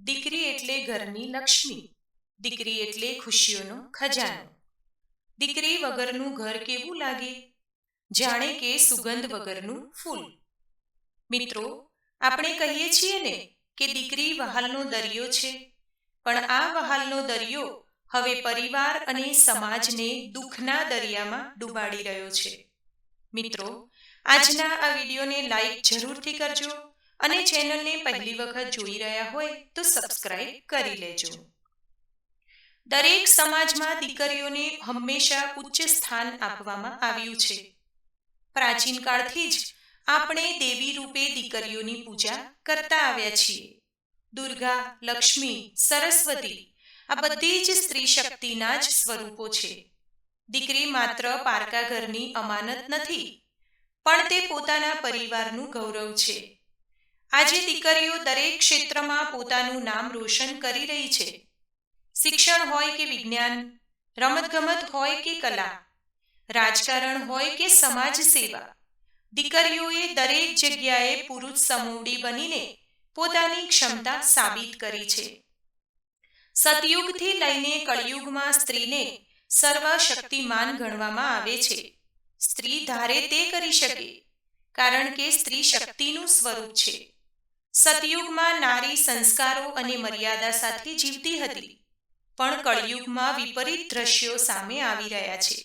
દીકરી એટલે ઘરની લક્ષ્મી, દીકરી એટલે ખુશીઓનો ખજાનો. દીકરી વગરનું ઘર કેવું લાગે? જાણે કે સુગંધ વગરનું ફૂલ. મિત્રો, આપણે કહીએ છીએ ને કે દીકરી વહાલનો દરિયો છે, પણ આ વહાલનો દરિયો હવે પરિવાર અને સમાજને દુઃખના દરિયામાં ડૂબાડી રહ્યો છે. મિત્રો, આજના આ વિડીયોને લાઈક જરૂરથી કરજો અને ચેનલને પહેલી વખત જોઈ રહ્યા હોય તો સબસ્ક્રાઇબ કરી લેજો. દરેક સમાજમાં દીકરીઓને હંમેશા ઉચ્ચ સ્થાન આપવામાં આવ્યું છે. પ્રાચીન કાળથી જ આપણે દેવી રૂપે દીકરીઓની પૂજા કરતા આવ્યા છીએ. દુર્ગા, લક્ષ્મી, સરસ્વતી આ બધી જ સ્ત્રી શક્તિના જ સ્વરૂપો છે. દીકરી માત્ર પારકા ઘરની અમાનત નથી, પણ તે પોતાના પરિવારનું ગૌરવ છે. આજે દીકરીઓ દરેક ક્ષેત્રમાં પોતાનું નામ રોશન કરી રહી છે. શિક્ષણ હોય કે વિજ્ઞાન, રમતગમત હોય કે કલા, રાજકારણ હોય કે સમાજ સેવા, દીકરીઓએ દરેક જગ્યાએ પુરુષ સમોવડી બનીને પોતાની ક્ષમતા સાબિત કરી છે. સતયુગથી લઈને કળિયુગમાં સ્ત્રીને સર્વશક્તિમાન ગણવામાં આવે છે. સ્ત્રી ધારે તે કરી શકે, કારણ કે સ્ત્રી શક્તિનું સ્વરૂપ છે. સતયુગમાં નારી સંસ્કારો અને મર્યાદા સાથે જીવતી હતી, પણ કળિયુગમાં વિપરીત દ્રશ્યો સામે આવી રહ્યા છે.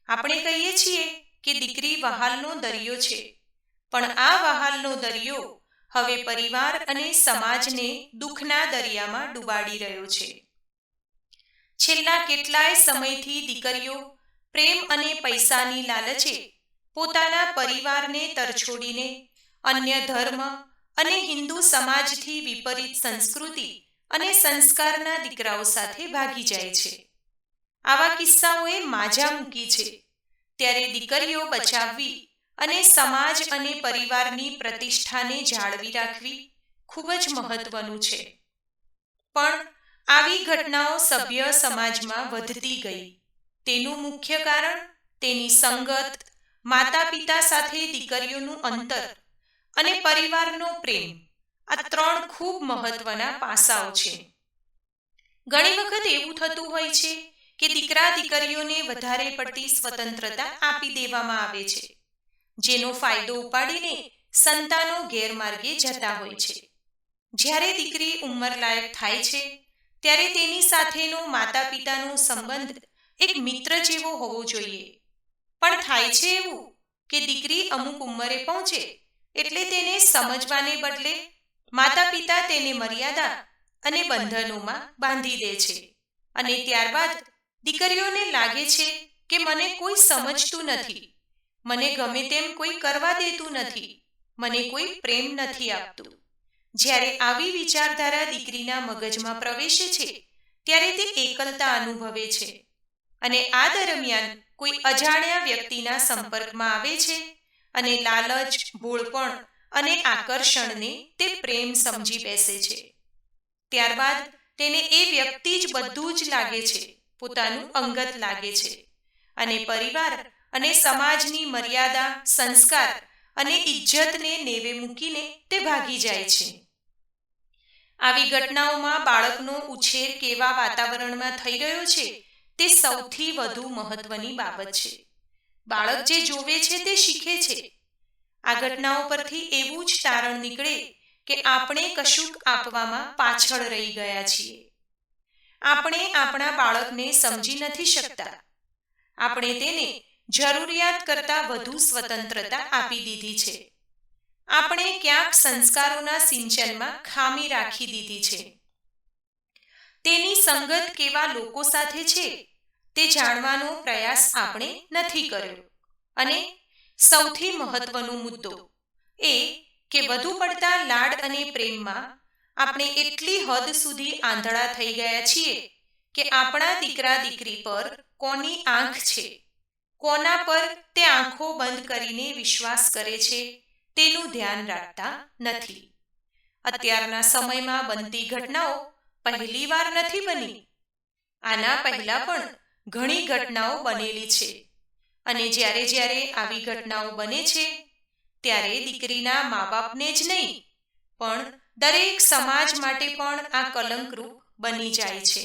આપણે કહીએ છીએ કે દીકરી વહાલનો દરિયો છે, પણ આ વહાલનો દરિયો હવે પરિવાર અને સમાજને દુઃખના દરિયામાં ડૂબાડી રહ્યો છે. છેલ્લા કેટલાય સમયથી દીકરીઓ પ્રેમ અને પૈસાની લાલચે પોતાના પરિવારને તરછોડીને અન્ય ધર્મ અને હિન્દુ સમાજથી વિપરીત સંસ્કૃતિ અને સંસ્કારના દીકરાઓ સાથે ભાગી જાય છે. આવા કિસ્સાઓએ માજા મૂકી છે. ત્યારે દીકરીઓ બચાવવી અને સમાજ અને પરિવારની પ્રતિષ્ઠાને જાળવી રાખવી ખૂબ જ મહત્વનું છે. પણ આવી ઘટનાઓ સભ્ય સમાજમાં વધતી ગઈ. તેનું મુખ્ય કારણ તેની સંગત, માતા પિતા સાથે દીકરીઓનું અંતર અને પરિવારનો પ્રેમ. આ ત્રણ ખૂબ મહત્વના પાસાઓ છે. ઘણી વખત એવું થતું હોય છે કે દીકરા દીકરીઓને વધારે પડતી સ્વતંત્રતા આપી દેવામાં આવે છે, જેનો ફાયદો ઉપાડીને સંતાનો ગેરમાર્ગે જતા હોય છે. જ્યારે દીકરી ઉંમરલાયક થાય છે, ત્યારે તેની સાથેનો માતા પિતાનો સંબંધ એક મિત્ર જેવો હોવો જોઈએ. પણ થાય છે એવું કે દીકરી અમુક ઉંમરે પહોંચે એટલે તેને સમજવાને બદલે માતા પિતા તેને મર્યાદા અને બંધનોમાં બાંધી દે છે. અને ત્યારબાદ દીકરીઓને લાગે છે કે મને કોઈ સમજતું નથી, મને ગમે તેમ કોઈ કરવા દેતું નથી, મને કોઈ પ્રેમ નથી આપતું. જ્યારે આવી વિચારધારા દીકરીના મગજમાં પ્રવેશે છે, ત્યારે તે એકલતા અનુભવે છે અને આ દરમિયાન કોઈ અજાણ્યા વ્યક્તિના સંપર્કમાં આવે છે અને લાલચ, ભોળપણ અને આકર્ષણને તે પ્રેમ સમજી બેસે છે. ત્યારબાદ તેને એ વ્યક્તિ જ બધું જ લાગે છે, પોતાનું અંગત લાગે છે અને પરિવાર અને સમાજની મર્યાદા, સંસ્કાર અને ઇજ્જતને નેવે મૂકીને તે ભાગી જાય છે. આવી ઘટનાઓમાં બાળકનો ઉછેર કેવા વાતાવરણમાં થઈ રહ્યો છે તે સૌથી વધુ મહત્વની બાબત છે. બાળક જે જોવે છે તે શીખે છે. આ ઘટનાઓ પરથી એવું જ તારણ નીકળે કે આપણે કશુંક આપવામાં પાછળ રહી ગયા છીએ. આપણે આપણા બાળકને સમજી નથી શકતા. આપણે તેને જરૂરિયાત કરતાં વધુ સ્વતંત્રતા આપી દીધી છે. આપણે ક્યાંક સંસ્કારોના સિંચનમાં ખામી રાખી દીધી છે. તેની સંગત કેવા લોકો સાથે છે તે જાણવાનો પ્રયાસ આપણે નથી કર્યો. અને સૌથી મહત્વનો મુદ્દો એ કે વધુ પડતા લાડ અને પ્રેમમાં આપણે એટલી હદ સુધી આંધળા થઈ ગયા છીએ કે આપણા દીકરા દીકરી પર કોની આંખ છે, કોના પર તે આંખો બંધ કરીને વિશ્વાસ કરે છે તેનું ધ્યાન રાખતા નથી. અત્યારના સમયમાં બનતી ઘટનાઓ પહેલી વાર નથી બની. આના પહેલા પણ ઘણી ઘટનાઓ બનેલી છે અને જ્યારે જ્યારે આવી ઘટનાઓ બને છે ત્યારે દીકરીના મા બાપને જ નહીં, પણ દરેક સમાજ માટે પણ આ કલંકરૂપ બની જાય છે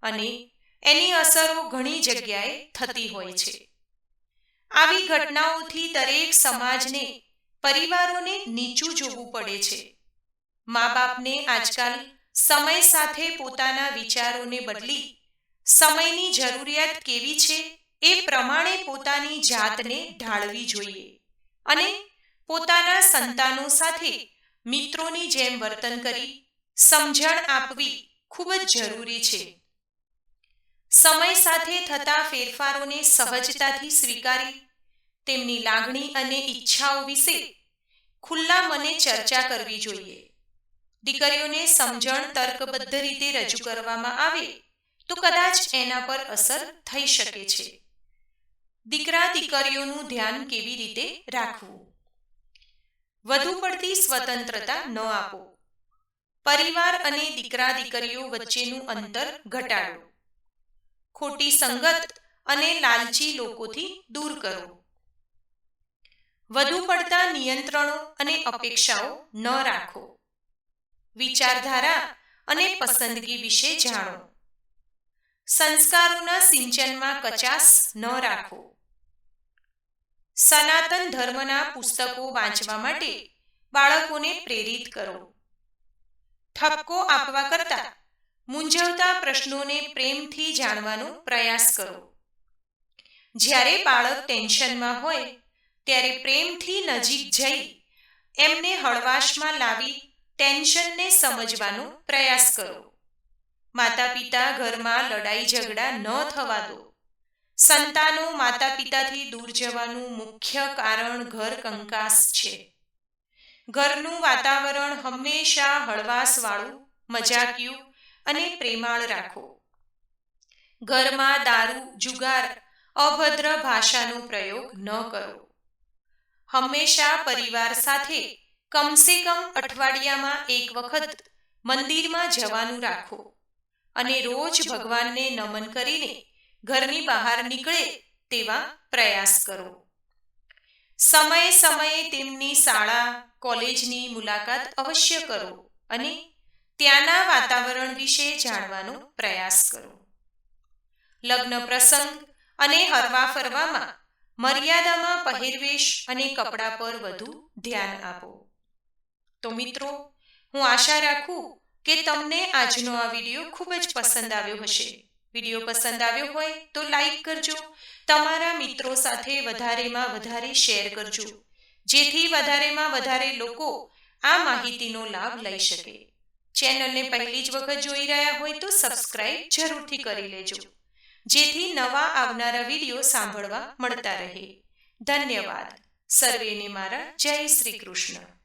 અને એની અસરો ઘણી જગ્યાએ થતી હોય છે. આવી ઘટનાઓથી દરેક સમાજને, પરિવારોને નીચું જોવું પડે છે. મા બાપને આજકાલ સમય સાથે પોતાના વિચારોને બદલી સમયની જરૂરિયાત કેવી છે એ પ્રમાણે પોતાની જાતને ઢાળવી જોઈએ અને પોતાના સંતાનો સાથે મિત્રોની જેમ વર્તન કરી સમજણ આપવી ખૂબ જ જરૂરી છે. સમય સાથે થતા ફેરફારોને સહજતાથી સ્વીકારી તેમની લાગણી અને ઈચ્છાઓ વિશે ખુલ્લા મને ચર્ચા કરવી જોઈએ. દીકરીઓને સમજણ તર્કબદ્ધ રીતે રજૂ કરવામાં આવે તો કદાચ એના પર અસર થઈ શકે છે. દીકરા દીકરીઓનું ધ્યાન કેવી રીતે રાખવું? વધુ પડતી સ્વતંત્રતા ન આપો. પરિવાર અને દીકરા દીકરીઓ વચ્ચેનું અંતર ઘટાડો. ખોટી સંગત અને લાલચી લોકોથી દૂર કરો. વધુ પડતા નિયંત્રણો અને અપેક્ષાઓ ન રાખો. વિચારધારા અને પસંદગી વિશે જાણો. સંસ્કારોના સિંચનમાં કચાશ ન રાખો. સનાતન ધર્મના પુસ્તકો વાંચવા માટે બાળકોને પ્રેરિત કરો. ઠપકો આપવા કરતાં મૂંઝવતા પ્રશ્નોને પ્રેમથી જાણવાનો પ્રયાસ કરો. જ્યારે બાળક ટેન્શનમાં હોય ત્યારે પ્રેમથી નજીક જઈ એમને હળવાશમાં લાવી ટેન્શનને સમજવાનો પ્રયાસ કરો. માતા પિતા ઘરમાં લડાઈ ઝઘડા ન થવા દો. સંતાનો માતા પિતાથી દૂર જવાનું મુખ્ય કારણ ઘર કંકાસ છે. ઘરનું વાતાવરણ હંમેશા હળવાશવાળું, મજાકિયું અને પ્રેમાળ રાખો. ઘરમાં દારૂ, જુગાર, અભદ્ર ભાષાનો પ્રયોગ ન કરો. હંમેશા પરિવાર સાથે કમસે કમ અઠવાડિયામાં એક વખત મંદિરમાં જવાનું રાખો અને રોજ ભગવાનને નમન કરીને ઘરની બહાર નીકળે તેવા પ્રયાસ કરો. સમયે સમયે તેમની શાળા, કોલેજની મુલાકાત અવશ્ય કરો અને ત્યાંના વાતાવરણ વિશે જાણવાનો પ્રયાસ કરો. લગ્ન પ્રસંગ અને હરવા ફરવામાં મર્યાદામાં પહેરવેશ અને કપડાં પર વધુ ધ્યાન આપો. તો મિત્રો, હું આશા રાખું કે તમને આજનો આ વિડીયો ખૂબ જ પસંદ આવ્યો હશે. વિડીયો પસંદ આવ્યો હોય તો લાઈક કરજો. તમારા મિત્રો સાથે વધારેમાં વધારે શેર કરજો, જેથી વધારેમાં વધારે લોકો આ માહિતીનો લાભ લઈ શકે. ચેનલને પહેલી જ વખત જોઈ રહ્યા હોય તો સબસ્ક્રાઇબ જરૂરથી કરી લેજો, જેથી નવા આવનારા વિડીયો સાંભળવા મળતા રહે. ધન્યવાદ. સર્વેને મારા જય શ્રી કૃષ્ણ.